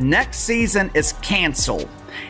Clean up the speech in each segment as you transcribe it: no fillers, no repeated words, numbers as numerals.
next season is canceled,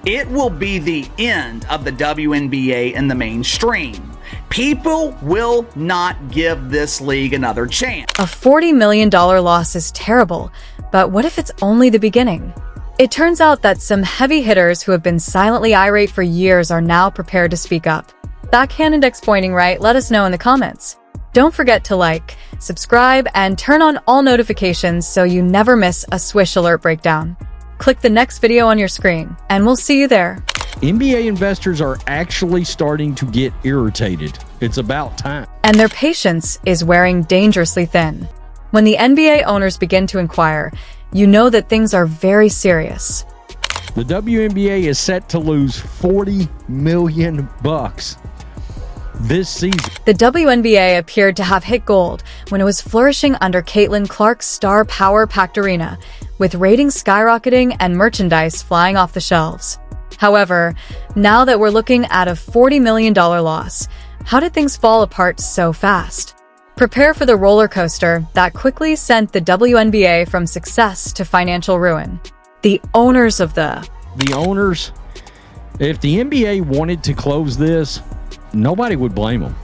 it will be the end of the WNBA in the mainstream. People will not give this league another chance. A $40 million loss is terrible, but what if it's only the beginning? It turns out that some heavy hitters who have been silently irate for years are now prepared to speak up. Backhand index pointing right? Let us know in the comments. Don't forget to like, subscribe, and turn on all notifications so you never miss a Swish Alert breakdown. Click the next video on your screen, and we'll see you there. NBA investors are actually starting to get irritated. It's about time. And their patience is wearing dangerously thin. When the NBA owners begin to inquire, you know that things are very serious. The WNBA is set to lose $40 million this season. The WNBA appeared to have hit gold when it was flourishing under Caitlin Clark's star power-packed arena, with ratings skyrocketing and merchandise flying off the shelves. However, now that we're looking at a $40 million loss, how did things fall apart so fast? Prepare for the roller coaster that quickly sent the WNBA from success to financial ruin. The owners, if the NBA wanted to close this, nobody would blame them.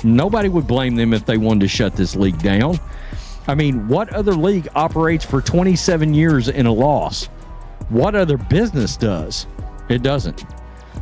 Nobody would blame them if they wanted to shut this league down. I mean, what other league operates for 27 years in a loss? What other business does? It doesn't.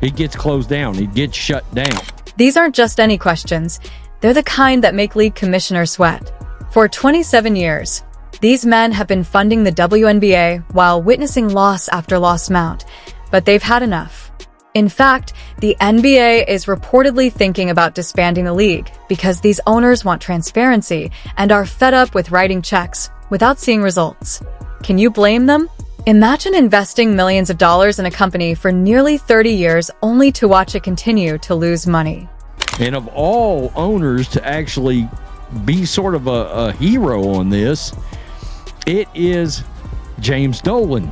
It gets closed down. It gets shut down. These aren't just any questions. They're the kind that make league commissioners sweat. For 27 years, these men have been funding the WNBA while witnessing loss after loss mount, but they've had enough. In fact, the NBA is reportedly thinking about disbanding the league because these owners want transparency and are fed up with writing checks without seeing results. Can you blame them? Imagine investing millions of dollars in a company for nearly 30 years only to watch it continue to lose money. And of all owners to actually be sort of a hero on this, it is James Dolan.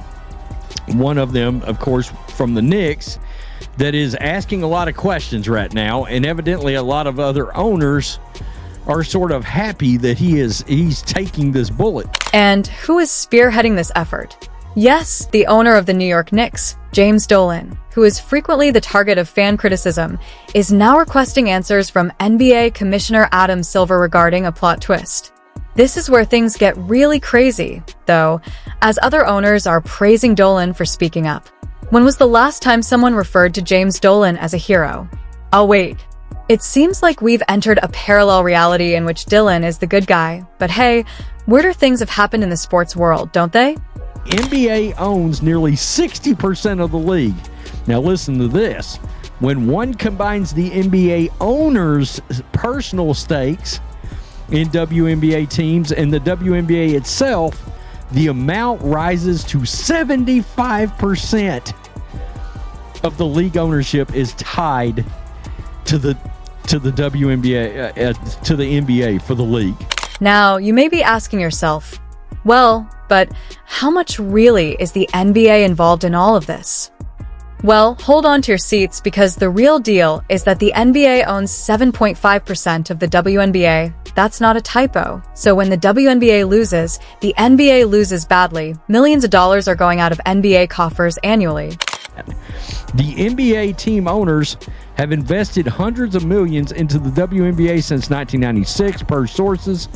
One of them, of course, from the Knicks, that is asking a lot of questions right now, and evidently a lot of other owners are sort of happy that he's taking this bullet. And who is spearheading this effort? Yes, the owner of the New York Knicks, James Dolan, who is frequently the target of fan criticism, is now requesting answers from NBA Commissioner Adam Silver regarding a plot twist. This is where things get really crazy, though, as other owners are praising Dolan for speaking up. When was the last time someone referred to James Dolan as a hero? Oh wait, it seems like we've entered a parallel reality in which Dolan is the good guy, but hey, weirder things have happened in the sports world, don't they? NBA owns nearly 60% of the league. Now listen to this. When one combines the NBA owners' personal stakes in WNBA teams and the WNBA itself, the amount rises to 75% of the league ownership is tied to the WNBA, to the NBA for the league. Now, you may be asking yourself, well, but how much really is the NBA involved in all of this? Well, hold on to your seats because the real deal is that the NBA owns 7.5% of the WNBA. That's not a typo. So when the WNBA loses, the NBA loses badly. Millions of dollars are going out of NBA coffers annually. The NBA team owners have invested hundreds of millions into the WNBA since 1996, per sources.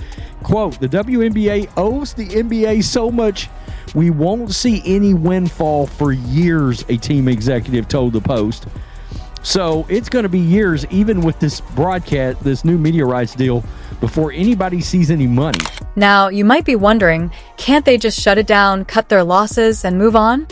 Quote, the WNBA owes the NBA so much we won't see any windfall for years, a team executive told the Post. So it's going to be years, even with this broadcast, this new media rights deal, before anybody sees any money. Now, you might be wondering, can't they just shut it down, cut their losses, and move on?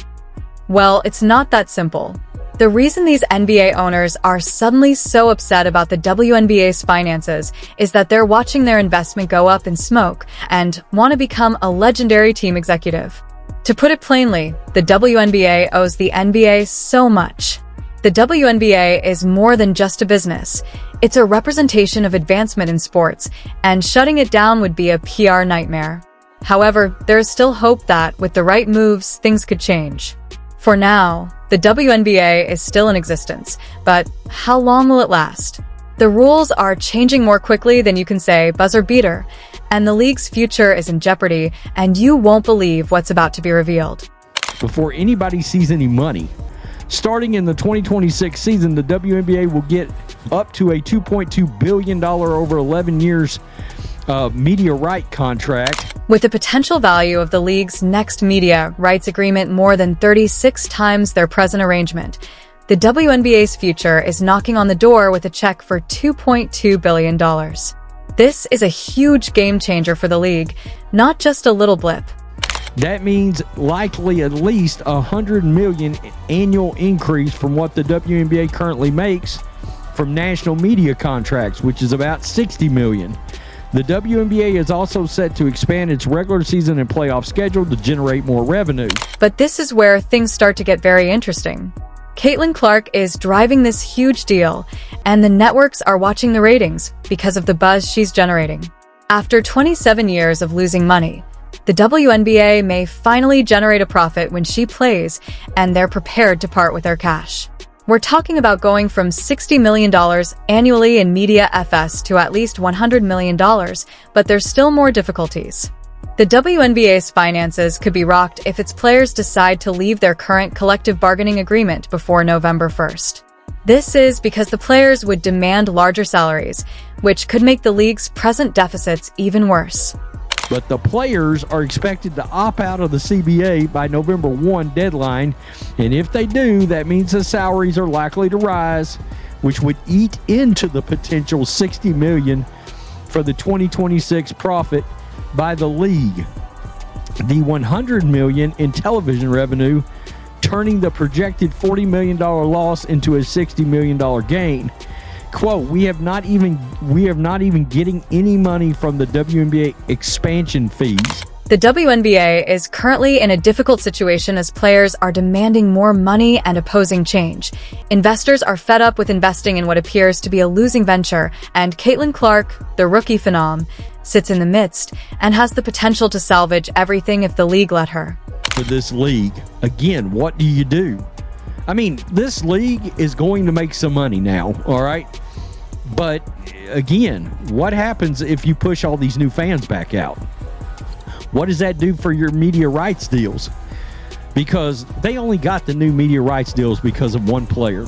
Well, it's not that simple. The reason these NBA owners are suddenly so upset about the WNBA's finances is that they're watching their investment go up in smoke and want to become a legendary team executive. To put it plainly, the WNBA owes the NBA so much. The WNBA is more than just a business. It's a representation of advancement in sports, and shutting it down would be a PR nightmare. However, there is still hope that, with the right moves, things could change. For now, the WNBA is still in existence, but how long will it last? The rules are changing more quickly than you can say buzzer beater, and the league's future is in jeopardy, and you won't believe what's about to be revealed. before anybody sees any money. Starting in the 2026 season, the WNBA will get up to a $2.2 billion over 11 years media right contract. With the potential value of the league's next media rights agreement more than 36 times their present arrangement, the WNBA's future is knocking on the door with a check for $2.2 billion. This is a huge game changer for the league, not just a little blip. That means likely at least $100 million annual increase from what the WNBA currently makes from national media contracts, which is about $60 million. The WNBA is also set to expand its regular season and playoff schedule to generate more revenue. But this is where things start to get very interesting. Caitlin Clark is driving this huge deal, and the networks are watching the ratings because of the buzz she's generating. After 27 years of losing money, the WNBA may finally generate a profit when she plays, and they're prepared to part with their cash. We're talking about going from $60 million annually in media FS to at least $100 million, but there's still more difficulties. The WNBA's finances could be rocked if its players decide to leave their current collective bargaining agreement before November 1st. This is because the players would demand larger salaries, which could make the league's present deficits even worse. But the players are expected to opt out of the CBA by November 1 deadline, and if they do, that means the salaries are likely to rise, which would eat into the potential $60 million for the 2026 profit by the league. The $100 million in television revenue, turning the projected $40 million loss into a $60 million gain. Quote, we have not even getting any money from the WNBA expansion fees. The WNBA is currently in a difficult situation as players are demanding more money and opposing change. Investors are fed up with investing in what appears to be a losing venture, and Caitlin Clark, the rookie phenom, sits in the midst and has the potential to salvage everything if the league let her. For this league, again, what do you do? I mean, this league is going to make some money now, all right? But again, what happens if you push all these new fans back out? What does that do for your media rights deals? Because they only got the new media rights deals because of one player.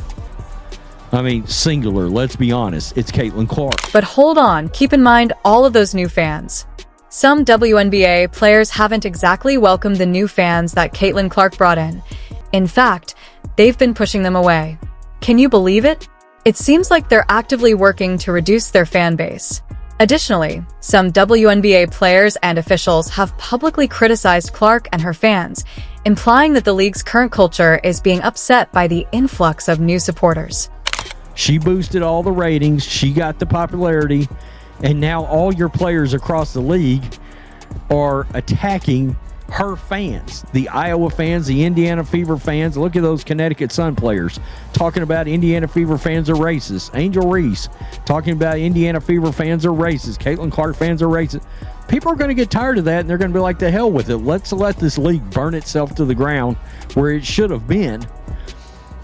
I mean, singular, let's be honest, it's Caitlin Clark. But hold on, keep in mind all of those new fans. Some WNBA players haven't exactly welcomed the new fans that Caitlin Clark brought in. In fact, they've been pushing them away. Can you believe it? It seems like they're actively working to reduce their fan base. Additionally, some WNBA players and officials have publicly criticized Clark and her fans, implying that the league's current culture is being upset by the influx of new supporters. She boosted all the ratings, she got the popularity, and now all your players across the league are attacking her fans, the Iowa fans, the Indiana Fever fans. Look at those Connecticut Sun players talking about Indiana Fever fans are racist. Angel Reese talking about Indiana Fever fans are racist. Caitlin Clark fans are racist. People are going to get tired of that, and they're going to be like, the hell with it. Let's let this league burn itself to the ground where it should have been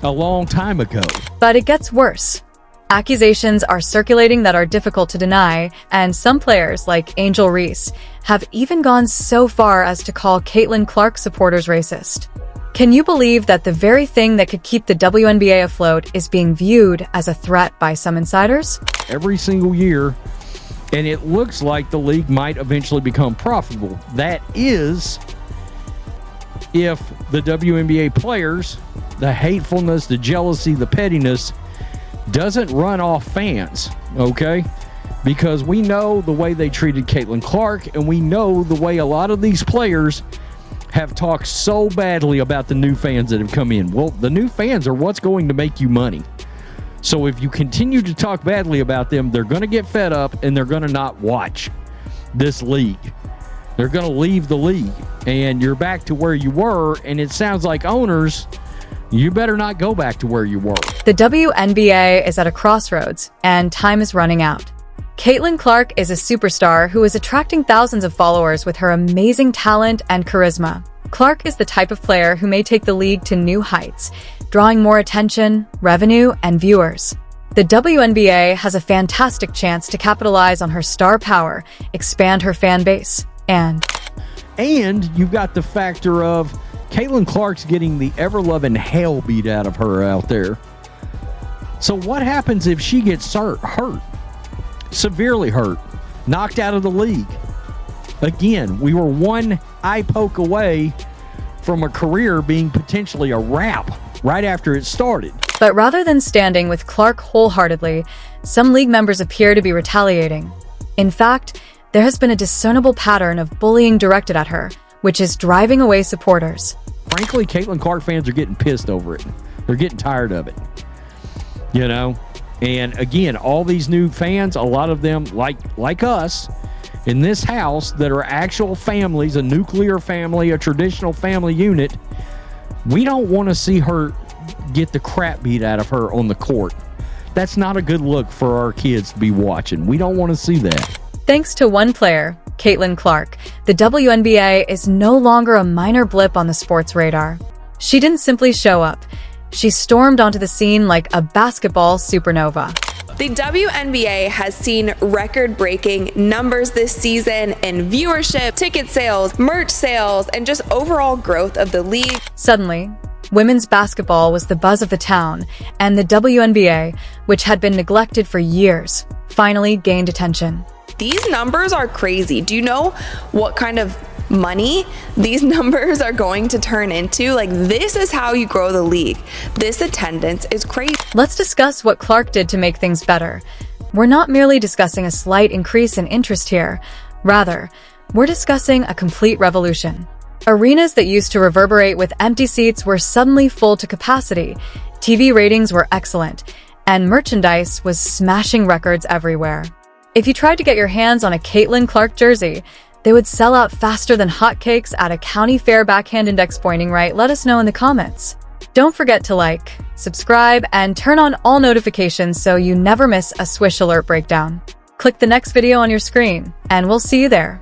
a long time ago. But it gets worse. Accusations are circulating that are difficult to deny, and some players, like Angel Reese, have even gone so far as to call Caitlin Clark supporters racist. Can you believe that the very thing that could keep the WNBA afloat is being viewed as a threat by some insiders? Every single year, and it looks like the league might eventually become profitable. That is, if the WNBA players, the hatefulness, the jealousy, the pettiness, doesn't run off fans, okay? Because we know the way they treated Caitlin Clark, and we know the way a lot of these players have talked so badly about the new fans that have come in. Well, the new fans are what's going to make you money. So if you continue to talk badly about them, they're going to get fed up, and they're going to not watch this league. They're going to leave the league, and you're back to where you were, and it sounds like owners, you better not go back to where you were. The WNBA is at a crossroads, and time is running out. Caitlin Clark is a superstar who is attracting thousands of followers with her amazing talent and charisma. Clark is the type of player who may take the league to new heights, drawing more attention, revenue, and viewers. The WNBA has a fantastic chance to capitalize on her star power, expand her fan base, and you've got the factor of Caitlin Clark's getting the ever-loving hell beat out of her out there. So what happens if she gets hurt? Severely hurt, knocked out of the league? Again, we were one eye poke away from a career being potentially a wrap right after it started. But rather than standing with Clark wholeheartedly, some league members appear to be retaliating. In fact, there has been a discernible pattern of bullying directed at her, which is driving away supporters. Frankly, Caitlin Clark fans are getting pissed over it. They're getting tired of it. You know? And again, all these new fans, a lot of them, like us, in this house that are actual families, a nuclear family, a traditional family unit, we don't want to see her get the crap beat out of her on the court. That's not a good look for our kids to be watching. We don't want to see that. Thanks to one player, Caitlin Clark, the WNBA is no longer a minor blip on the sports radar. She didn't simply show up. She stormed onto the scene like a basketball supernova. The WNBA has seen record-breaking numbers this season in viewership, ticket sales, merch sales, and just overall growth of the league. Suddenly, women's basketball was the buzz of the town, and the WNBA, which had been neglected for years, finally gained attention. These numbers are crazy. Do you know what kind of money these numbers are going to turn into? Like, this is how you grow the league. This attendance is crazy. Let's discuss what Clark did to make things better. We're not merely discussing a slight increase in interest here. Rather, we're discussing a complete revolution. Arenas that used to reverberate with empty seats were suddenly full to capacity. TV ratings were excellent, and merchandise was smashing records everywhere. If you tried to get your hands on a Caitlin Clark jersey, they would sell out faster than hotcakes at a county fair. Backhand index pointing right? Let us know in the comments. Don't forget to like, subscribe, and turn on all notifications so you never miss a Swish Alert breakdown. Click the next video on your screen, and we'll see you there.